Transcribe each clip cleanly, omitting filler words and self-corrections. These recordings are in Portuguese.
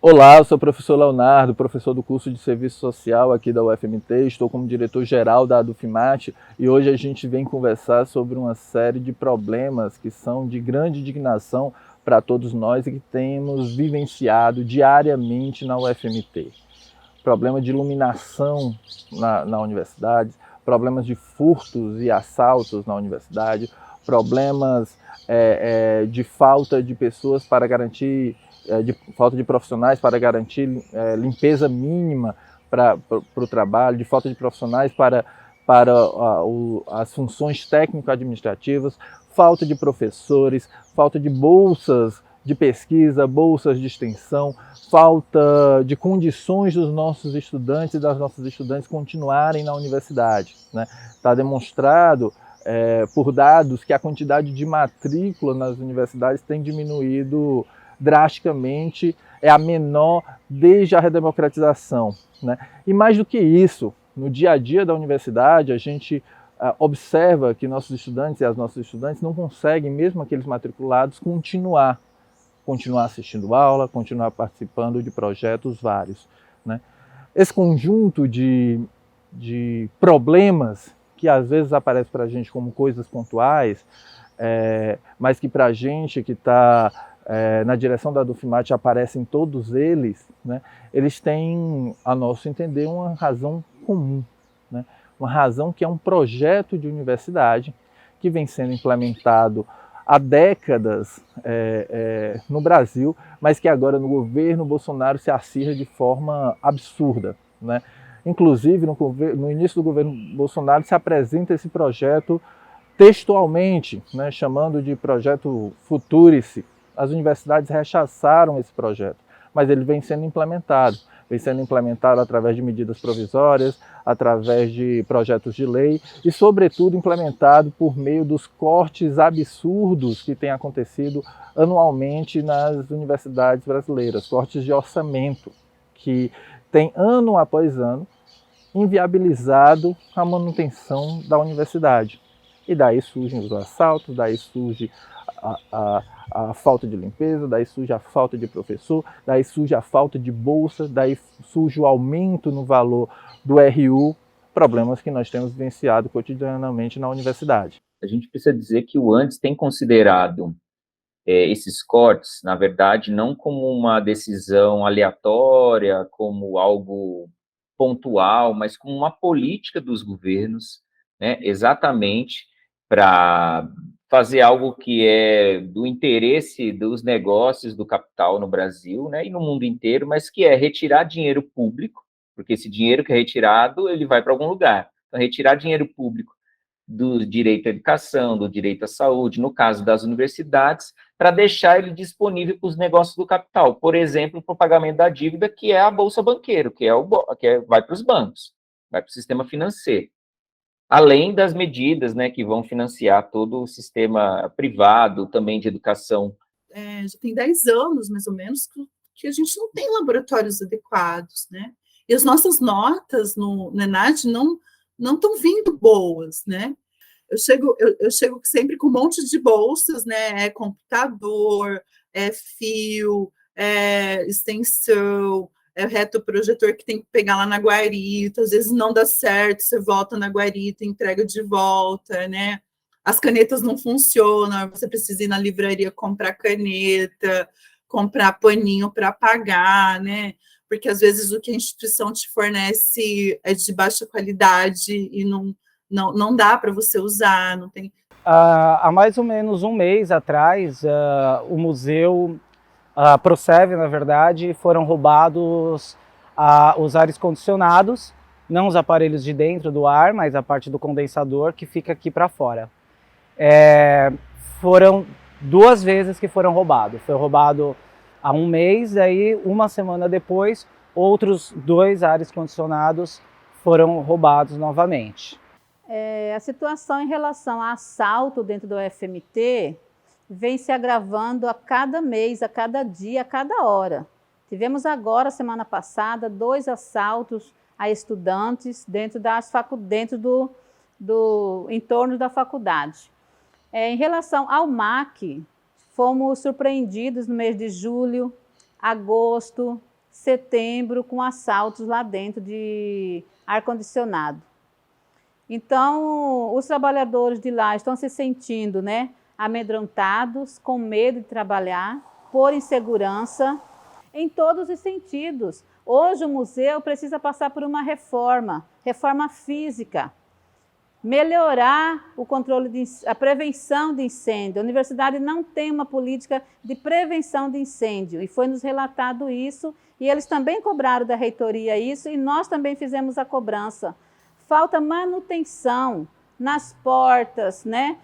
Olá, eu sou o professor Leonardo, professor do curso de Serviço Social aqui da UFMT, estou como diretor-geral da Adufimate e hoje a gente vem conversar sobre uma série de problemas que são de grande indignação para todos nós e que temos vivenciado diariamente na UFMT. Problema de iluminação na universidade, problemas de furtos e assaltos na universidade, problemas de falta de pessoas para garantir de falta de profissionais para garantir limpeza mínima para o trabalho, de falta de profissionais para as funções técnico-administrativas, falta de professores, falta de bolsas de pesquisa, bolsas de extensão, falta de condições dos nossos estudantes e das nossas estudantes continuarem na universidade. Está demonstrado por dados que a quantidade de matrícula nas universidades tem diminuído drasticamente, é a menor desde a redemocratização. E mais do que isso, no dia a dia da universidade, a gente observa que nossos estudantes e as nossas estudantes não conseguem, mesmo aqueles matriculados, continuar assistindo aula, continuar participando de projetos vários. Esse conjunto de problemas que às vezes aparecem para a gente como coisas pontuais, mas que para a gente que está na direção da Adufimate aparecem todos eles, eles têm, a nosso entender, uma razão comum, uma razão que é um projeto de universidade que vem sendo implementado há décadas no Brasil, mas que agora no governo Bolsonaro se acirra de forma absurda. Inclusive, no início do governo Bolsonaro se apresenta esse projeto textualmente, chamando de projeto Futurice. As universidades rechaçaram esse projeto, mas ele vem sendo implementado através de medidas provisórias, através de projetos de lei e, sobretudo, implementado por meio dos cortes absurdos que têm acontecido anualmente nas universidades brasileiras, cortes de orçamento, que têm, ano após ano, inviabilizado a manutenção da universidade. E daí surgem os assaltos, daí surge a falta de limpeza, daí surge a falta de professor, daí surge a falta de bolsa, daí surge o aumento no valor do RU, problemas que nós temos vivenciado cotidianamente na universidade. A gente precisa dizer que o antes tem considerado esses cortes, na verdade, não como uma decisão aleatória, como algo pontual, mas como uma política dos governos, exatamente para fazer algo que é do interesse dos negócios do capital no Brasil, e no mundo inteiro, mas que é retirar dinheiro público, porque esse dinheiro que é retirado, ele vai para algum lugar. Então, retirar dinheiro público do direito à educação, do direito à saúde, no caso das universidades, para deixar ele disponível para os negócios do capital. Por exemplo, para o pagamento da dívida, que é a Bolsa Banqueiro, vai para os bancos, vai para o sistema financeiro. Além das medidas que vão financiar todo o sistema privado, também de educação. Já tem 10 anos, mais ou menos, que a gente não tem laboratórios adequados, E as nossas notas no ENAD não estão vindo boas, Eu chego sempre com um monte de bolsas, É computador, é fio, é extensão, é retroprojetor que tem que pegar lá na guarita, às vezes não dá certo, você volta na guarita, entrega de volta, As canetas não funcionam, você precisa ir na livraria comprar caneta, comprar paninho para apagar, Porque às vezes o que a instituição te fornece é de baixa qualidade e não dá para você usar, não tem. Há mais ou menos um mês atrás, o museu, a Procev, na verdade, foram roubados os ares condicionados, não os aparelhos de dentro do ar, mas a parte do condensador que fica aqui para fora. Foram 2 vezes que foram roubados. Foi roubado há um mês, aí uma semana depois, outros 2 ares condicionados foram roubados novamente. A situação em relação a assalto dentro do UFMT vem se agravando a cada mês, a cada dia, a cada hora. Tivemos agora, semana passada, 2 assaltos a estudantes dentro do entorno da faculdade. Em relação ao MAC, fomos surpreendidos no mês de julho, agosto, setembro, com assaltos lá dentro de ar-condicionado. Então, os trabalhadores de lá estão se sentindo, né, amedrontados, com medo de trabalhar, por insegurança, em todos os sentidos. Hoje o museu precisa passar por uma reforma física, melhorar o controle, a prevenção de incêndio. A universidade não tem uma política de prevenção de incêndio, e foi nos relatado isso, e eles também cobraram da reitoria isso, e nós também fizemos a cobrança. Falta manutenção nas portas, né?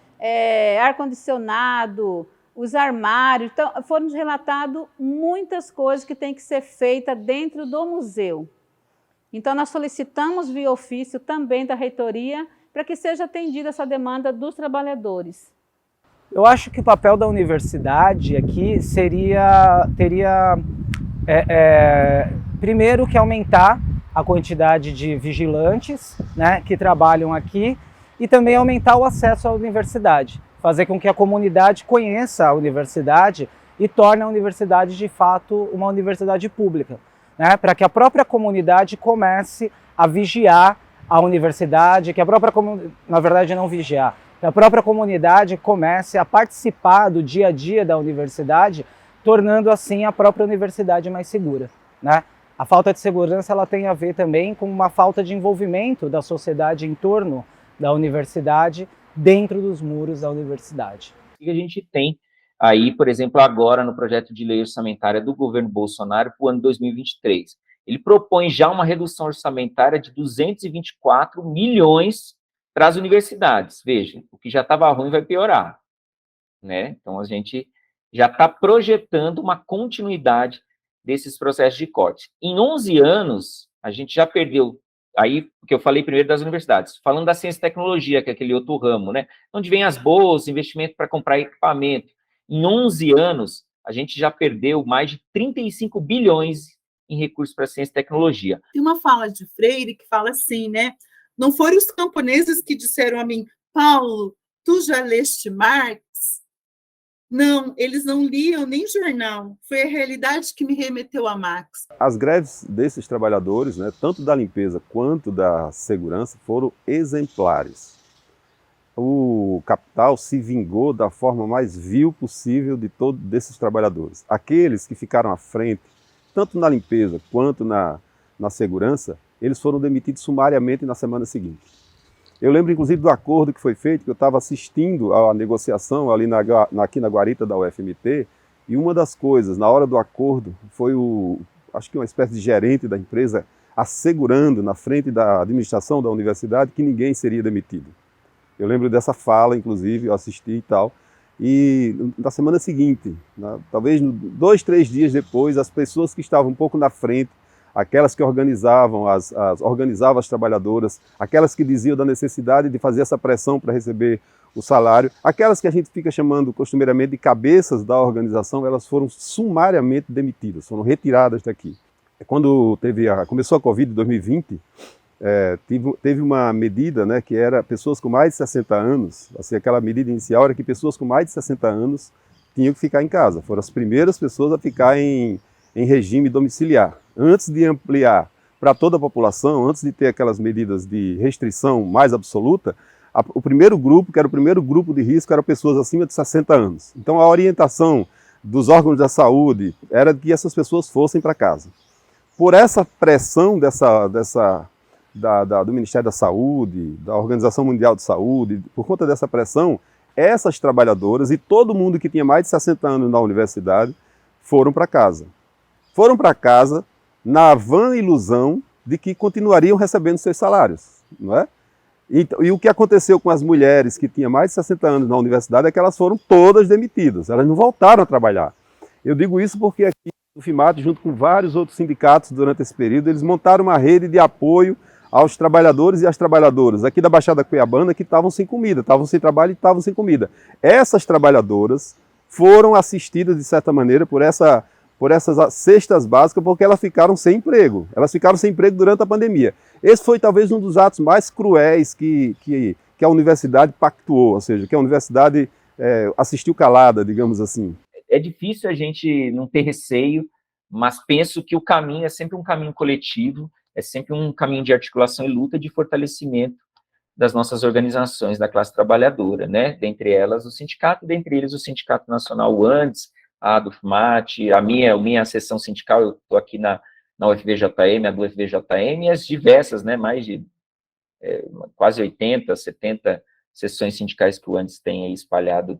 Ar-condicionado, os armários. Então, foram relatadas muitas coisas que têm que ser feitas dentro do museu. Então, nós solicitamos via ofício também da reitoria para que seja atendida essa demanda dos trabalhadores. Eu acho que o papel da universidade aqui teria primeiro que aumentar a quantidade de vigilantes, né, que trabalham aqui, e também aumentar o acesso à universidade, fazer com que a comunidade conheça a universidade e torne a universidade de fato uma universidade pública, né, para que a própria comunidade comece a vigiar a universidade, que a própria na verdade não vigiar, que a própria comunidade comece a participar do dia a dia da universidade, tornando assim a própria universidade mais segura, né? A falta de segurança ela tem a ver também com uma falta de envolvimento da sociedade em torno da universidade, dentro dos muros da universidade. E a gente tem aí, por exemplo, agora no projeto de lei orçamentária do governo Bolsonaro para o ano 2023. Ele propõe já uma redução orçamentária de 224 milhões para as universidades. Veja, o que já estava ruim vai piorar, né? Então, a gente já está projetando uma continuidade desses processos de corte. Em 11 anos, a gente já perdeu, aí, porque eu falei primeiro das universidades, falando da ciência e tecnologia, que é aquele outro ramo, né? Onde vem as bolsas, investimento para comprar equipamento. Em 11 anos, a gente já perdeu mais de 35 bilhões em recursos para ciência e tecnologia. Tem uma fala de Freire que fala assim, né? Não foram os camponeses que disseram a mim, Paulo, tu já leste Marx? Não, eles não liam nem jornal. Foi a realidade que me remeteu a Marx. As greves desses trabalhadores, né, tanto da limpeza quanto da segurança, foram exemplares. O capital se vingou da forma mais vil possível de todos desses trabalhadores. Aqueles que ficaram à frente, tanto na limpeza quanto na segurança, eles foram demitidos sumariamente na semana seguinte. Eu lembro, inclusive, do acordo que foi feito, que eu estava assistindo à negociação ali aqui na guarita da UFMT, e uma das coisas, na hora do acordo, foi acho que uma espécie de gerente da empresa assegurando na frente da administração da universidade que ninguém seria demitido. Eu lembro dessa fala, inclusive, eu assisti e tal, e na semana seguinte, talvez 2, 3 dias depois, as pessoas que estavam um pouco na frente, aquelas que organizavam as trabalhadoras, aquelas que diziam da necessidade de fazer essa pressão para receber o salário, aquelas que a gente fica chamando costumeiramente de cabeças da organização, elas foram sumariamente demitidas, foram retiradas daqui. Quando começou a Covid em 2020, teve uma medida, né, que era pessoas com mais de 60 anos, assim, aquela medida inicial era que pessoas com mais de 60 anos tinham que ficar em casa, foram as primeiras pessoas a ficar em regime domiciliar. Antes de ampliar para toda a população, antes de ter aquelas medidas de restrição mais absoluta, o primeiro grupo, que era o primeiro grupo de risco, eram pessoas acima de 60 anos. Então a orientação dos órgãos da saúde era que essas pessoas fossem para casa. Por essa pressão do Ministério da Saúde, da Organização Mundial de Saúde, por conta dessa pressão, essas trabalhadoras e todo mundo que tinha mais de 60 anos na universidade foram para casa. Foram para casa na vã ilusão de que continuariam recebendo seus salários, não é? E o que aconteceu com as mulheres que tinham mais de 60 anos na universidade é que elas foram todas demitidas, elas não voltaram a trabalhar. Eu digo isso porque aqui o FIMAT, junto com vários outros sindicatos durante esse período, eles montaram uma rede de apoio aos trabalhadores e às trabalhadoras aqui da Baixada Cuiabana que estavam sem comida, estavam sem trabalho e estavam sem comida. Essas trabalhadoras foram assistidas, de certa maneira, por essas cestas básicas, porque elas ficaram sem emprego. Elas ficaram sem emprego durante a pandemia. Esse foi talvez um dos atos mais cruéis que a universidade pactuou, ou seja, que a universidade assistiu calada, digamos assim. É difícil a gente não ter receio mas penso que o caminho é sempre um caminho coletivo, é sempre um caminho de articulação e luta, de fortalecimento das nossas organizações da classe trabalhadora, né? Dentre elas o sindicato, dentre eles o Sindicato Nacional UANDS, a ADUFMAT, a minha seção sindical, eu estou aqui na UFVJM, a do UFVJM, e as diversas, né, mais de quase 80, 70 seções sindicais que o UANDS tem aí espalhado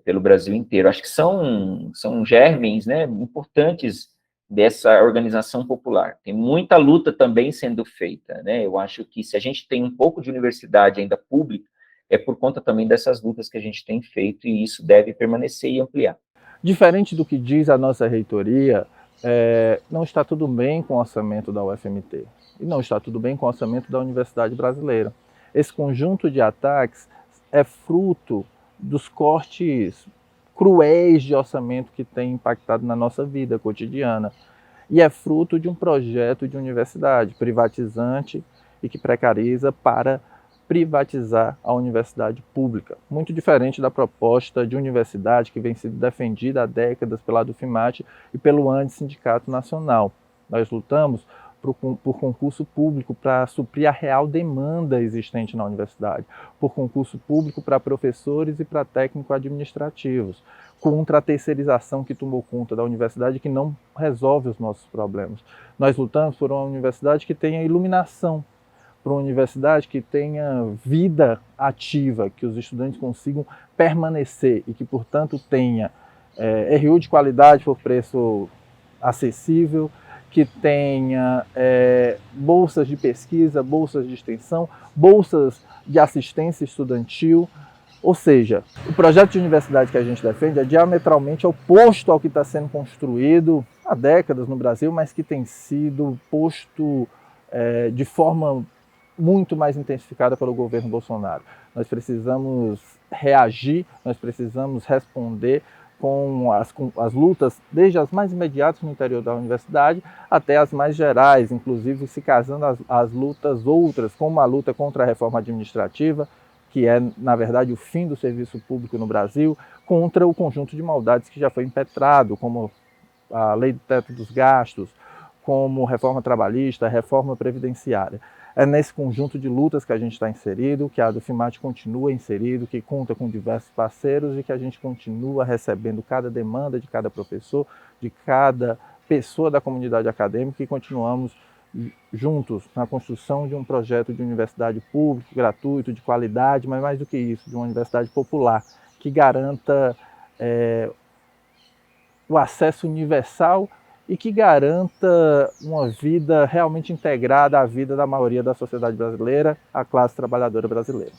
pelo Brasil inteiro. Acho que são germens, né, importantes dessa organização popular. Tem muita luta também sendo feita, né? Eu acho que se a gente tem um pouco de universidade ainda pública, é por conta também dessas lutas que a gente tem feito, e isso deve permanecer e ampliar. Diferente do que diz a nossa reitoria, não está tudo bem com o orçamento da UFMT, e não está tudo bem com o orçamento da Universidade Brasileira. Esse conjunto de ataques é fruto dos cortes cruéis de orçamento que tem impactado na nossa vida cotidiana, e é fruto de um projeto de universidade privatizante e que precariza para privatizar a universidade pública, muito diferente da proposta de universidade que vem sendo defendida há décadas pela ADUFMAT e pelo ANDS Sindicato Nacional. Nós lutamos por concurso público para suprir a real demanda existente na universidade, por concurso público para professores e para técnicos administrativos, contra a terceirização que tomou conta da universidade, que não resolve os nossos problemas. Nós lutamos por uma universidade que tenha iluminação, para uma universidade que tenha vida ativa, que os estudantes consigam permanecer e que, portanto, tenha RU de qualidade por preço acessível, que tenha bolsas de pesquisa, bolsas de extensão, bolsas de assistência estudantil. Ou seja, o projeto de universidade que a gente defende é diametralmente oposto ao que está sendo construído há décadas no Brasil, mas que tem sido posto de forma muito mais intensificada pelo governo Bolsonaro. Nós precisamos reagir, nós precisamos responder com as lutas, desde as mais imediatas no interior da universidade até as mais gerais, inclusive se casando as lutas outras, como a luta contra a reforma administrativa, que é, na verdade, o fim do serviço público no Brasil, contra o conjunto de maldades que já foi impetrado, como a lei do teto dos gastos, como reforma trabalhista, reforma previdenciária. É nesse conjunto de lutas que a gente está inserido, que a ADUFMAT continua inserido, que conta com diversos parceiros e que a gente continua recebendo cada demanda de cada professor, de cada pessoa da comunidade acadêmica, e continuamos juntos na construção de um projeto de universidade pública, gratuito, de qualidade, mas mais do que isso, de uma universidade popular, que garanta o acesso universal e que garanta uma vida realmente integrada à vida da maioria da sociedade brasileira, à classe trabalhadora brasileira.